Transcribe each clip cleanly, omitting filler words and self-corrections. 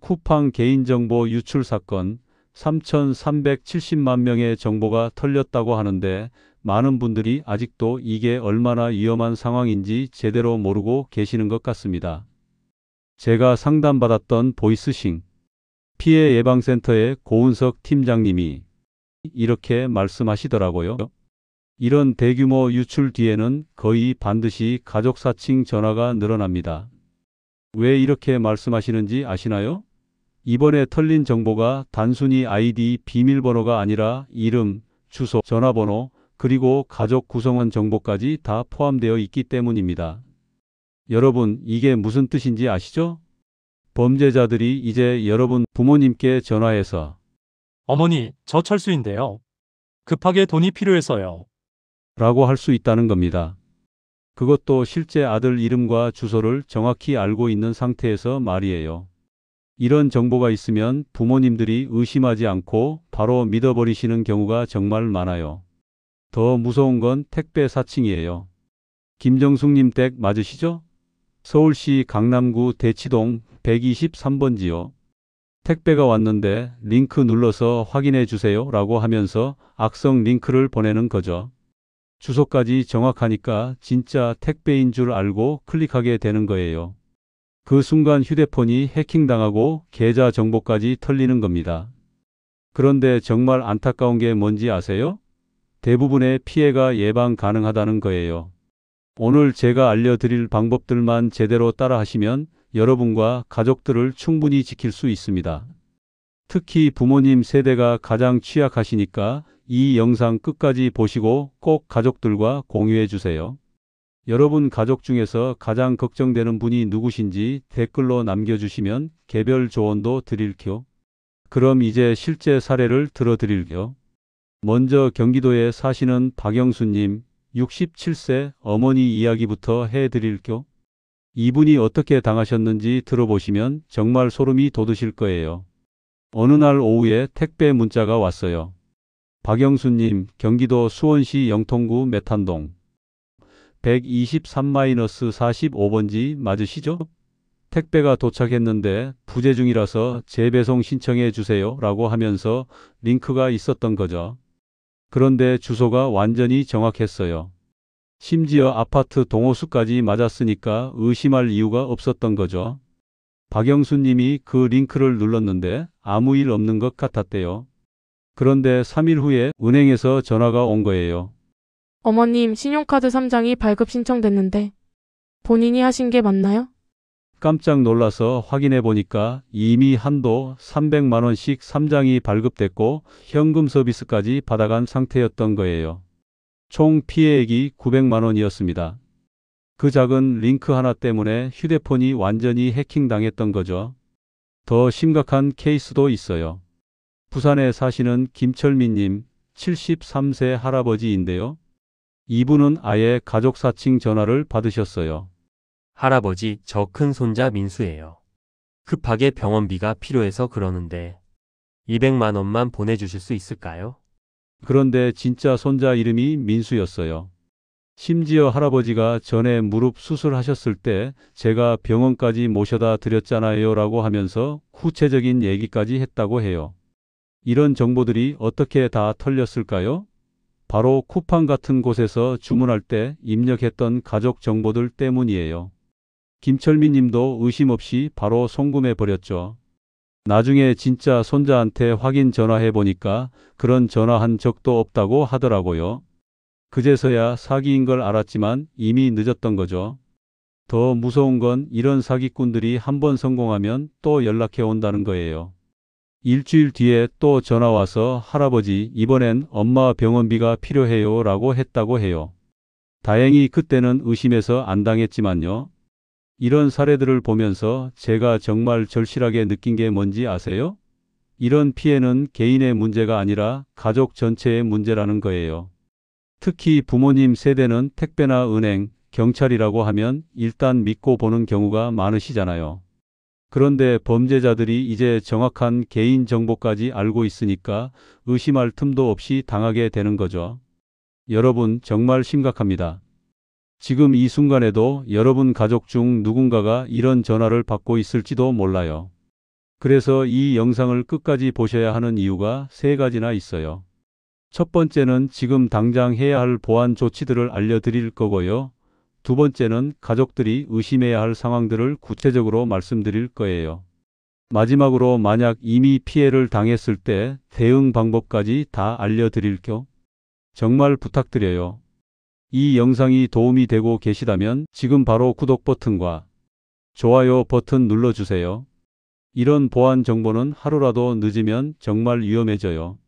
쿠팡 개인정보 유출 사건 3,370만 명의 정보가 털렸다고 하는데 많은 분들이 아직도 이게 얼마나 위험한 상황인지 제대로 모르고 계시는 것 같습니다. 제가 상담받았던 보이스싱 피해 예방센터의 고은석 팀장님이 이렇게 말씀하시더라고요. 이런 대규모 유출 뒤에는 거의 반드시 가족 사칭 전화가 늘어납니다. 왜 이렇게 말씀하시는지 아시나요? 이번에 털린 정보가 단순히 아이디 비밀번호가 아니라 이름, 주소, 전화번호, 그리고 가족 구성원 정보까지 다 포함되어 있기 때문입니다. 여러분, 이게 무슨 뜻인지 아시죠? 범죄자들이 이제 여러분 부모님께 전화해서 어머니, 저 철수인데요. 급하게 돈이 필요해서요. 라고 할 수 있다는 겁니다. 그것도 실제 아들 이름과 주소를 정확히 알고 있는 상태에서 말이에요. 이런 정보가 있으면 부모님들이 의심하지 않고 바로 믿어버리시는 경우가 정말 많아요. 더 무서운 건 택배 사칭이에요. 김정숙님 댁 맞으시죠? 서울시 강남구 대치동 123번지요. 택배가 왔는데 링크 눌러서 확인해 주세요 라고 하면서 악성 링크를 보내는 거죠. 주소까지 정확하니까 진짜 택배인 줄 알고 클릭하게 되는 거예요. 그 순간 휴대폰이 해킹당하고 계좌 정보까지 털리는 겁니다. 그런데 정말 안타까운 게 뭔지 아세요? 대부분의 피해가 예방 가능하다는 거예요. 오늘 제가 알려드릴 방법들만 제대로 따라하시면 여러분과 가족들을 충분히 지킬 수 있습니다. 특히 부모님 세대가 가장 취약하시니까 이 영상 끝까지 보시고 꼭 가족들과 공유해 주세요. 여러분 가족 중에서 가장 걱정되는 분이 누구신지 댓글로 남겨주시면 개별 조언도 드릴게요. 그럼 이제 실제 사례를 들어드릴게요. 먼저 경기도에 사시는 박영수님 67세 어머니 이야기부터 해드릴게요. 이분이 어떻게 당하셨는지 들어보시면 정말 소름이 돋으실 거예요. 어느 날 오후에 택배 문자가 왔어요. 박영수님, 경기도 수원시 영통구 메탄동 123-45번지 맞으시죠? 택배가 도착했는데 부재 중이라서 재배송 신청해 주세요 라고 하면서 링크가 있었던 거죠. 그런데 주소가 완전히 정확했어요. 심지어 아파트 동호수까지 맞았으니까 의심할 이유가 없었던 거죠. 박영수님이 그 링크를 눌렀는데 아무 일 없는 것 같았대요. 그런데 3일 후에 은행에서 전화가 온 거예요. 어머님, 신용카드 3장이 발급 신청됐는데 본인이 하신 게 맞나요? 깜짝 놀라서 확인해 보니까 이미 한도 300만 원씩 3장이 발급됐고 현금 서비스까지 받아간 상태였던 거예요. 총 피해액이 900만 원이었습니다. 그 작은 링크 하나 때문에 휴대폰이 완전히 해킹당했던 거죠. 더 심각한 케이스도 있어요. 부산에 사시는 김철민님 73세 할아버지인데요. 이분은 아예 가족 사칭 전화를 받으셨어요. 할아버지, 저 큰 손자 민수예요. 급하게 병원비가 필요해서 그러는데 200만 원만 보내주실 수 있을까요? 그런데 진짜 손자 이름이 민수였어요. 심지어 할아버지가 전에 무릎 수술하셨을 때 제가 병원까지 모셔다 드렸잖아요 라고 하면서 구체적인 얘기까지 했다고 해요. 이런 정보들이 어떻게 다 털렸을까요? 바로 쿠팡 같은 곳에서 주문할 때 입력했던 가족 정보들 때문이에요. 김철민 님도 의심 없이 바로 송금해 버렸죠. 나중에 진짜 손자한테 확인 전화해 보니까 그런 전화한 적도 없다고 하더라고요. 그제서야 사기인 걸 알았지만 이미 늦었던 거죠. 더 무서운 건 이런 사기꾼들이 한번 성공하면 또 연락해 온다는 거예요. 일주일 뒤에 또 전화 와서 할아버지, 이번엔 엄마 병원비가 필요해요 라고 했다고 해요. 다행히 그때는 의심해서 안 당했지만요. 이런 사례들을 보면서 제가 정말 절실하게 느낀 게 뭔지 아세요? 이런 피해는 개인의 문제가 아니라 가족 전체의 문제라는 거예요. 특히 부모님 세대는 택배나 은행, 경찰이라고 하면 일단 믿고 보는 경우가 많으시잖아요. 그런데 범죄자들이 이제 정확한 개인 정보까지 알고 있으니까 의심할 틈도 없이 당하게 되는 거죠. 여러분, 정말 심각합니다. 지금 이 순간에도 여러분 가족 중 누군가가 이런 전화를 받고 있을지도 몰라요. 그래서 이 영상을 끝까지 보셔야 하는 이유가 세 가지나 있어요. 첫 번째는 지금 당장 해야 할 보안 조치들을 알려드릴 거고요. 두 번째는 가족들이 의심해야 할 상황들을 구체적으로 말씀드릴 거예요. 마지막으로 만약 이미 피해를 당했을 때 대응 방법까지 다 알려드릴게요. 정말 부탁드려요. 이 영상이 도움이 되고 계시다면 지금 바로 구독 버튼과 좋아요 버튼 눌러주세요. 이런 보안 정보는 하루라도 늦으면 정말 위험해져요.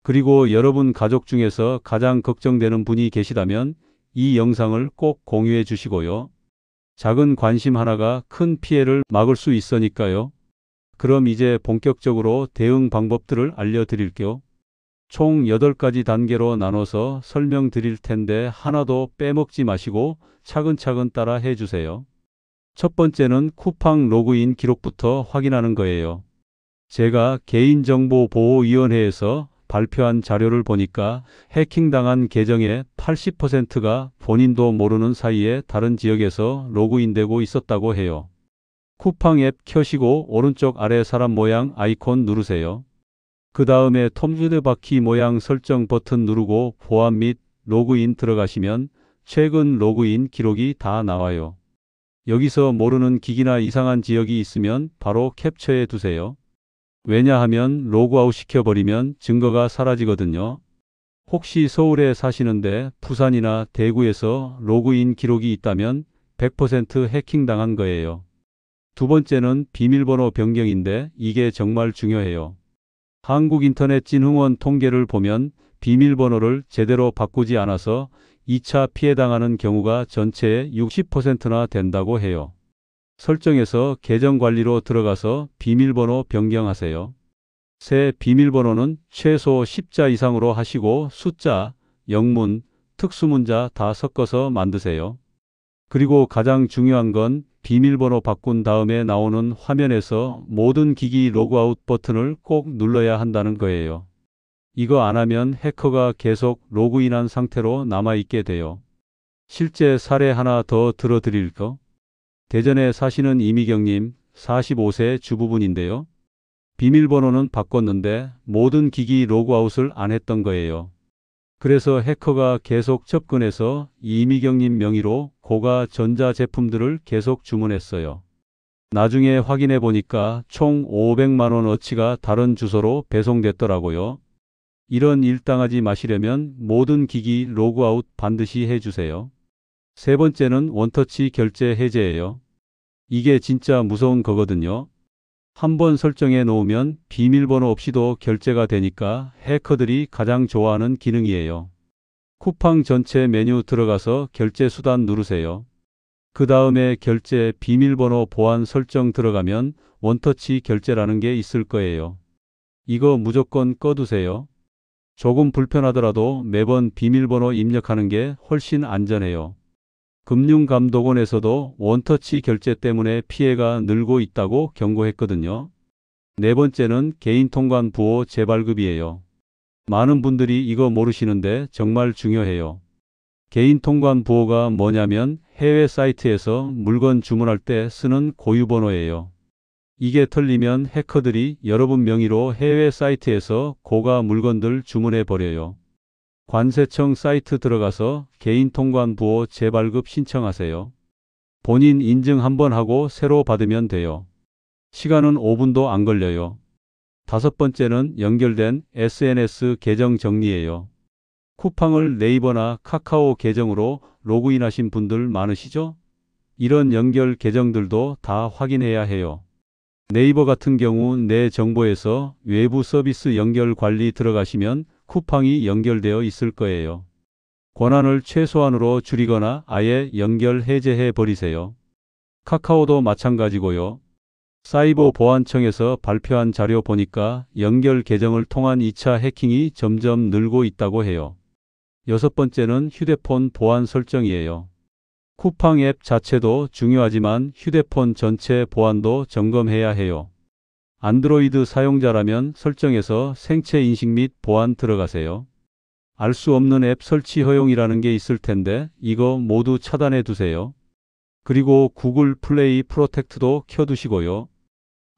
그리고 여러분 가족 중에서 가장 걱정되는 분이 계시다면 이 영상을 꼭 공유해 주시고요. 작은 관심 하나가 큰 피해를 막을 수 있으니까요. 그럼 이제 본격적으로 대응 방법들을 알려드릴게요. 총 8가지 단계로 나눠서 설명드릴 텐데 하나도 빼먹지 마시고 차근차근 따라 해주세요. 첫 번째는 쿠팡 로그인 기록부터 확인하는 거예요. 제가 개인정보보호위원회에서 발표한 자료를 보니까 해킹당한 계정의 80%가 본인도 모르는 사이에 다른 지역에서 로그인되고 있었다고 해요. 쿠팡 앱 켜시고 오른쪽 아래 사람 모양 아이콘 누르세요. 그 다음에 톱 바퀴 모양 설정 버튼 누르고 보안 및 로그인 들어가시면 최근 로그인 기록이 다 나와요. 여기서 모르는 기기나 이상한 지역이 있으면 바로 캡처해 두세요. 왜냐하면 로그아웃 시켜버리면 증거가 사라지거든요. 혹시 서울에 사시는데 부산이나 대구에서 로그인 기록이 있다면 100% 해킹당한 거예요. 두 번째는 비밀번호 변경인데 이게 정말 중요해요. 한국인터넷진흥원 통계를 보면 비밀번호를 제대로 바꾸지 않아서 2차 피해당하는 경우가 전체의 60%나 된다고 해요. 설정에서 계정 관리로 들어가서 비밀번호 변경하세요. 새 비밀번호는 최소 10자 이상으로 하시고 숫자, 영문, 특수문자 다 섞어서 만드세요. 그리고 가장 중요한 건 비밀번호 바꾼 다음에 나오는 화면에서 모든 기기 로그아웃 버튼을 꼭 눌러야 한다는 거예요. 이거 안 하면 해커가 계속 로그인한 상태로 남아있게 돼요. 실제 사례 하나 더 들어드릴까? 대전에 사시는 이미경님, 45세 주부분인데요. 비밀번호는 바꿨는데 모든 기기 로그아웃을 안 했던 거예요. 그래서 해커가 계속 접근해서 이미경님 명의로 고가 전자제품들을 계속 주문했어요. 나중에 확인해 보니까 총 500만 원어치가 다른 주소로 배송됐더라고요. 이런 일 당하지 마시려면 모든 기기 로그아웃 반드시 해주세요. 세 번째는 원터치 결제 해제예요. 이게 진짜 무서운 거거든요. 한번 설정해 놓으면 비밀번호 없이도 결제가 되니까 해커들이 가장 좋아하는 기능이에요. 쿠팡 전체 메뉴 들어가서 결제 수단 누르세요. 그 다음에 결제 비밀번호 보안 설정 들어가면 원터치 결제라는 게 있을 거예요. 이거 무조건 꺼두세요. 조금 불편하더라도 매번 비밀번호 입력하는 게 훨씬 안전해요. 금융감독원에서도 원터치 결제 때문에 피해가 늘고 있다고 경고했거든요. 네 번째는 개인통관 부호 재발급이에요. 많은 분들이 이거 모르시는데 정말 중요해요. 개인통관 부호가 뭐냐면 해외 사이트에서 물건 주문할 때 쓰는 고유번호예요. 이게 틀리면 해커들이 여러분 명의로 해외 사이트에서 고가 물건들 주문해 버려요. 관세청 사이트 들어가서 개인통관 부호 재발급 신청하세요. 본인 인증 한번 하고 새로 받으면 돼요. 시간은 5분도 안 걸려요. 다섯 번째는 연결된 SNS 계정 정리예요. 쿠팡을 네이버나 카카오 계정으로 로그인하신 분들 많으시죠? 이런 연결 계정들도 다 확인해야 해요. 네이버 같은 경우 내 정보에서 외부 서비스 연결 관리 들어가시면 쿠팡이 연결되어 있을 거예요. 권한을 최소한으로 줄이거나 아예 연결 해제해 버리세요. 카카오도 마찬가지고요. 사이버보안청에서 발표한 자료 보니까 연결 계정을 통한 2차 해킹이 점점 늘고 있다고 해요. 여섯 번째는 휴대폰 보안 설정이에요. 쿠팡 앱 자체도 중요하지만 휴대폰 전체 보안도 점검해야 해요. 안드로이드 사용자라면 설정에서 생체 인식 및 보안 들어가세요. 알 수 없는 앱 설치 허용이라는 게 있을 텐데 이거 모두 차단해 두세요. 그리고 구글 플레이 프로텍트도 켜두시고요.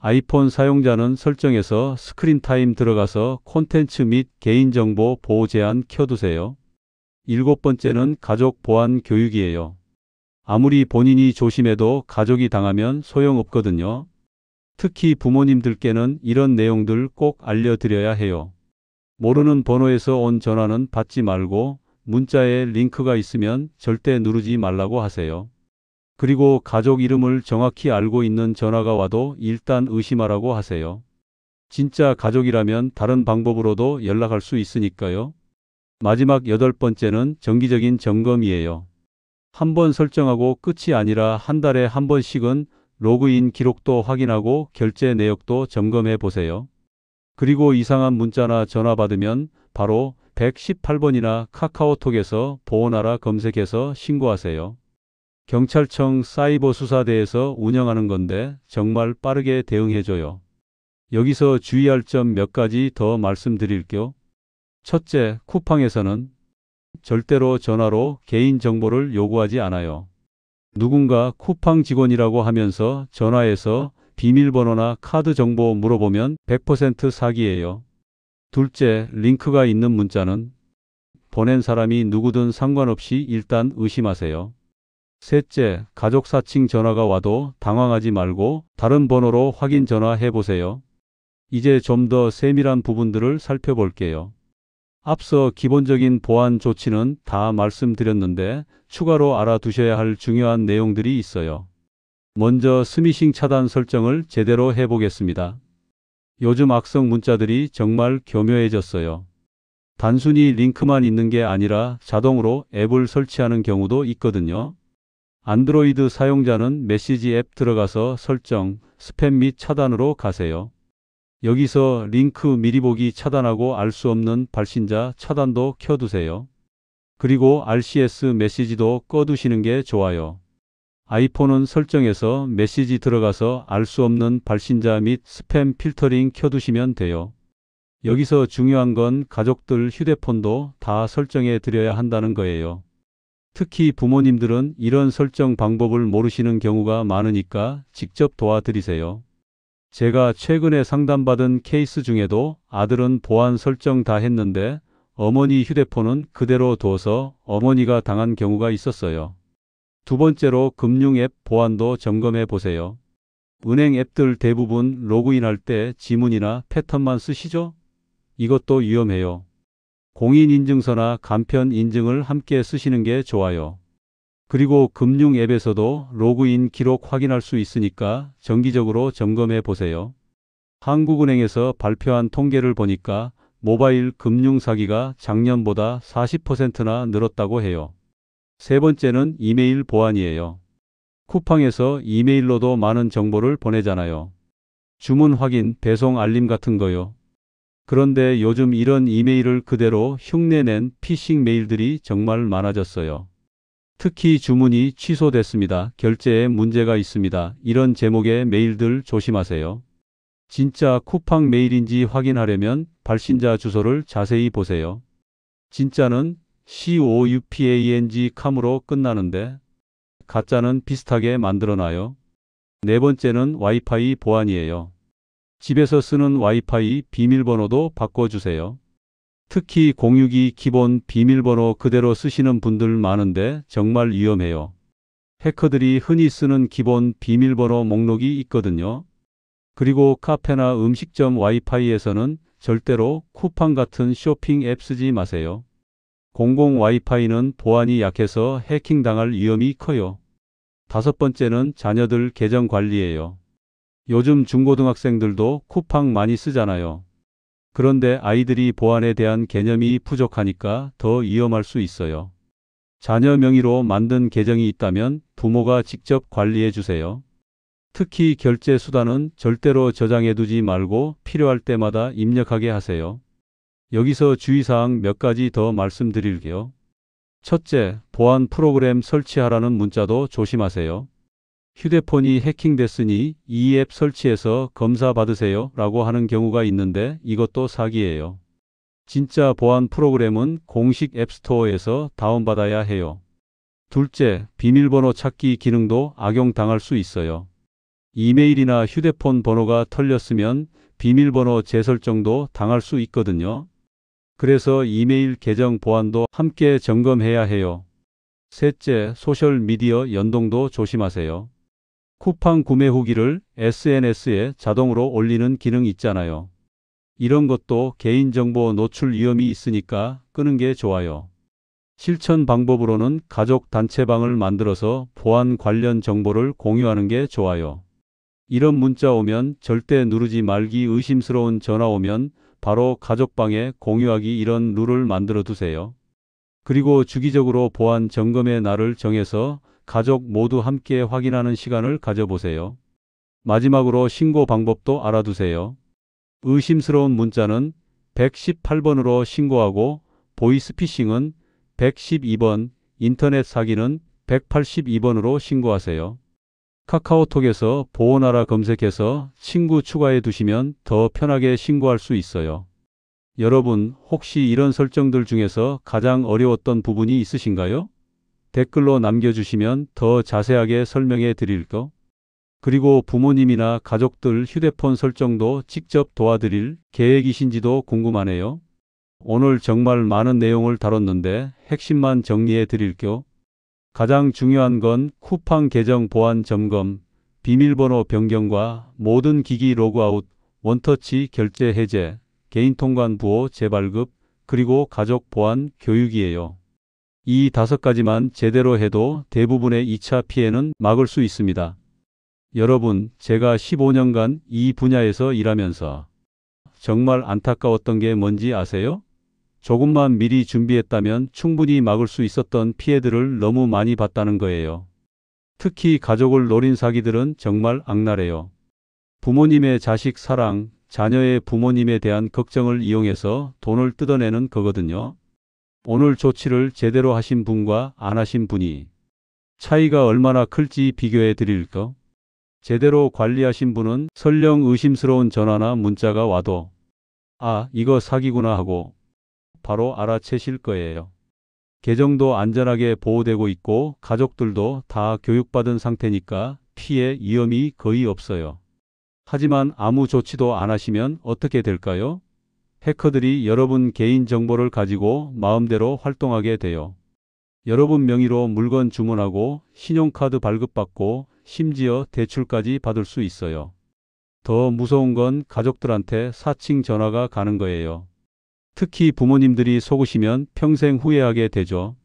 아이폰 사용자는 설정에서 스크린 타임 들어가서 콘텐츠 및 개인정보 보호 제한 켜두세요. 7번째는 가족 보안 교육이에요. 아무리 본인이 조심해도 가족이 당하면 소용없거든요. 특히 부모님들께는 이런 내용들 꼭 알려드려야 해요. 모르는 번호에서 온 전화는 받지 말고 문자에 링크가 있으면 절대 누르지 말라고 하세요. 그리고 가족 이름을 정확히 알고 있는 전화가 와도 일단 의심하라고 하세요. 진짜 가족이라면 다른 방법으로도 연락할 수 있으니까요. 마지막 8번째는 정기적인 점검이에요. 한 번 설정하고 끝이 아니라 한 달에 한 번씩은 로그인 기록도 확인하고 결제 내역도 점검해 보세요. 그리고 이상한 문자나 전화 받으면 바로 118번이나 카카오톡에서 보호나라 검색해서 신고하세요. 경찰청 사이버수사대에서 운영하는 건데 정말 빠르게 대응해줘요. 여기서 주의할 점 몇 가지 더 말씀드릴게요. 첫째, 쿠팡에서는 절대로 전화로 개인정보를 요구하지 않아요. 누군가 쿠팡 직원이라고 하면서 전화해서 비밀번호나 카드 정보 물어보면 100% 사기예요. 둘째, 링크가 있는 문자는 보낸 사람이 누구든 상관없이 일단 의심하세요. 셋째, 가족 사칭 전화가 와도 당황하지 말고 다른 번호로 확인 전화해 보세요. 이제 좀 더 세밀한 부분들을 살펴볼게요. 앞서 기본적인 보안 조치는 다 말씀드렸는데 추가로 알아두셔야 할 중요한 내용들이 있어요. 먼저 스미싱 차단 설정을 제대로 해보겠습니다. 요즘 악성 문자들이 정말 교묘해졌어요. 단순히 링크만 있는 게 아니라 자동으로 앱을 설치하는 경우도 있거든요. 안드로이드 사용자는 메시지 앱 들어가서 설정, 스팸 및 차단으로 가세요. 여기서 링크 미리 보기 차단하고 알 수 없는 발신자 차단도 켜두세요. 그리고 RCS 메시지도 꺼두시는 게 좋아요. 아이폰은 설정에서 메시지 들어가서 알 수 없는 발신자 및 스팸 필터링 켜두시면 돼요. 여기서 중요한 건 가족들 휴대폰도 다 설정해 드려야 한다는 거예요. 특히 부모님들은 이런 설정 방법을 모르시는 경우가 많으니까 직접 도와드리세요. 제가 최근에 상담받은 케이스 중에도 아들은 보안 설정 다 했는데 어머니 휴대폰은 그대로 둬서 어머니가 당한 경우가 있었어요. 두 번째로 금융 앱 보안도 점검해 보세요. 은행 앱들 대부분 로그인할 때 지문이나 패턴만 쓰시죠? 이것도 위험해요. 공인인증서나 간편 인증을 함께 쓰시는 게 좋아요. 그리고 금융 앱에서도 로그인 기록 확인할 수 있으니까 정기적으로 점검해 보세요. 한국은행에서 발표한 통계를 보니까 모바일 금융 사기가 작년보다 40%나 늘었다고 해요. 세 번째는 이메일 보안이에요. 쿠팡에서 이메일로도 많은 정보를 보내잖아요. 주문 확인, 배송 알림 같은 거요. 그런데 요즘 이런 이메일을 그대로 흉내낸 피싱 메일들이 정말 많아졌어요. 특히 주문이 취소됐습니다. 결제에 문제가 있습니다. 이런 제목의 메일들 조심하세요. 진짜 쿠팡 메일인지 확인하려면 발신자 주소를 자세히 보세요. 진짜는 COUPANG.com으로 끝나는데 가짜는 비슷하게 만들어놔요. 네 번째는 와이파이 보안이에요. 집에서 쓰는 와이파이 비밀번호도 바꿔주세요. 특히 공유기 기본 비밀번호 그대로 쓰시는 분들 많은데 정말 위험해요. 해커들이 흔히 쓰는 기본 비밀번호 목록이 있거든요. 그리고 카페나 음식점 와이파이에서는 절대로 쿠팡 같은 쇼핑 앱 쓰지 마세요. 공공 와이파이는 보안이 약해서 해킹당할 위험이 커요. 다섯 번째는 자녀들 계정 관리예요. 요즘 중고등학생들도 쿠팡 많이 쓰잖아요. 그런데 아이들이 보안에 대한 개념이 부족하니까 더 위험할 수 있어요. 자녀 명의로 만든 계정이 있다면 부모가 직접 관리해 주세요. 특히 결제 수단은 절대로 저장해 두지 말고 필요할 때마다 입력하게 하세요. 여기서 주의사항 몇 가지 더 말씀드릴게요. 첫째, 보안 프로그램 설치하라는 문자도 조심하세요. 휴대폰이 해킹됐으니 이 앱 설치해서 검사 받으세요 라고 하는 경우가 있는데 이것도 사기예요. 진짜 보안 프로그램은 공식 앱스토어에서 다운받아야 해요. 둘째, 비밀번호 찾기 기능도 악용당할 수 있어요. 이메일이나 휴대폰 번호가 털렸으면 비밀번호 재설정도 당할 수 있거든요. 그래서 이메일 계정 보안도 함께 점검해야 해요. 셋째, 소셜미디어 연동도 조심하세요. 쿠팡 구매 후기를 SNS에 자동으로 올리는 기능 있잖아요. 이런 것도 개인정보 노출 위험이 있으니까 끄는 게 좋아요. 실천 방법으로는 가족 단체방을 만들어서 보안 관련 정보를 공유하는 게 좋아요. 이런 문자 오면 절대 누르지 말기, 의심스러운 전화 오면 바로 가족방에 공유하기, 이런 룰을 만들어 두세요. 그리고 주기적으로 보안 점검의 날을 정해서 가족 모두 함께 확인하는 시간을 가져보세요. 마지막으로 신고 방법도 알아두세요. 의심스러운 문자는 118번으로 신고하고, 보이스피싱은 112번, 인터넷 사기는 182번으로 신고하세요. 카카오톡에서 보호나라 검색해서 친구 추가해 두시면 더 편하게 신고할 수 있어요. 여러분, 혹시 이런 설정들 중에서 가장 어려웠던 부분이 있으신가요? 댓글로 남겨주시면 더 자세하게 설명해 드릴게요. 그리고 부모님이나 가족들 휴대폰 설정도 직접 도와드릴 계획이신지도 궁금하네요. 오늘 정말 많은 내용을 다뤘는데 핵심만 정리해 드릴게요. 가장 중요한 건 쿠팡 계정 보안 점검, 비밀번호 변경과 모든 기기 로그아웃, 원터치 결제 해제, 개인 통관 부호 재발급, 그리고 가족 보안 교육이에요. 이 5가지만 제대로 해도 대부분의 2차 피해는 막을 수 있습니다. 여러분, 제가 15년간 이 분야에서 일하면서 정말 안타까웠던 게 뭔지 아세요? 조금만 미리 준비했다면 충분히 막을 수 있었던 피해들을 너무 많이 봤다는 거예요. 특히 가족을 노린 사기들은 정말 악랄해요. 부모님의 자식 사랑, 자녀의 부모님에 대한 걱정을 이용해서 돈을 뜯어내는 거거든요. 오늘 조치를 제대로 하신 분과 안 하신 분이 차이가 얼마나 클지 비교해 드릴까? 제대로 관리하신 분은 설령 의심스러운 전화나 문자가 와도 아, 이거 사기구나 하고 바로 알아채실 거예요. 계정도 안전하게 보호되고 있고 가족들도 다 교육받은 상태니까 피해 위험이 거의 없어요. 하지만 아무 조치도 안 하시면 어떻게 될까요? 해커들이 여러분 개인 정보를 가지고 마음대로 활동하게 돼요. 여러분 명의로 물건 주문하고 신용카드 발급받고 심지어 대출까지 받을 수 있어요. 더 무서운 건 가족들한테 사칭 전화가 가는 거예요. 특히 부모님들이 속으시면 평생 후회하게 되죠.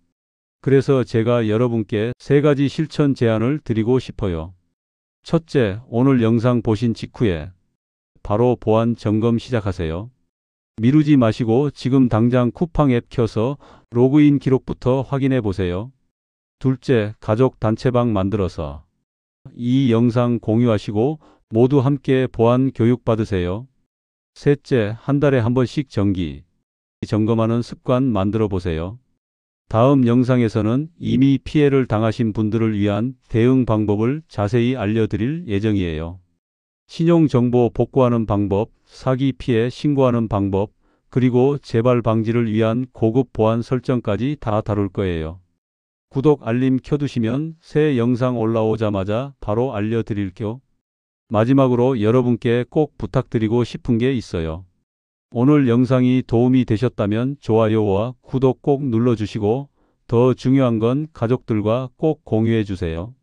그래서 제가 여러분께 3가지 실천 제안을 드리고 싶어요. 첫째, 오늘 영상 보신 직후에 바로 보안 점검 시작하세요. 미루지 마시고 지금 당장 쿠팡 앱 켜서 로그인 기록부터 확인해 보세요. 둘째, 가족 단체방 만들어서 이 영상 공유하시고 모두 함께 보안 교육 받으세요. 셋째, 한 달에 한 번씩 정기 점검하는 습관 만들어 보세요. 다음 영상에서는 이미 피해를 당하신 분들을 위한 대응 방법을 자세히 알려드릴 예정이에요. 신용정보 복구하는 방법, 사기 피해 신고하는 방법, 그리고 재발 방지를 위한 고급 보안 설정까지 다 다룰 거예요. 구독 알림 켜두시면 새 영상 올라오자마자 바로 알려드릴게요. 마지막으로 여러분께 꼭 부탁드리고 싶은 게 있어요. 오늘 영상이 도움이 되셨다면 좋아요와 구독 꼭 눌러주시고 더 중요한 건 가족들과 꼭 공유해 주세요.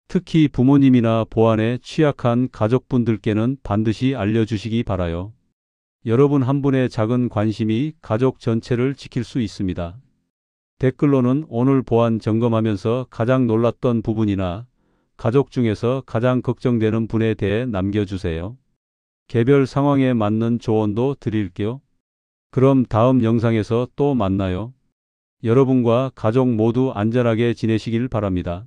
특히 부모님이나 보안에 취약한 가족분들께는 반드시 알려주시기 바라요. 여러분 한 분의 작은 관심이 가족 전체를 지킬 수 있습니다. 댓글로는 오늘 보안 점검하면서 가장 놀랐던 부분이나 가족 중에서 가장 걱정되는 분에 대해 남겨주세요. 개별 상황에 맞는 조언도 드릴게요. 그럼 다음 영상에서 또 만나요. 여러분과 가족 모두 안전하게 지내시길 바랍니다.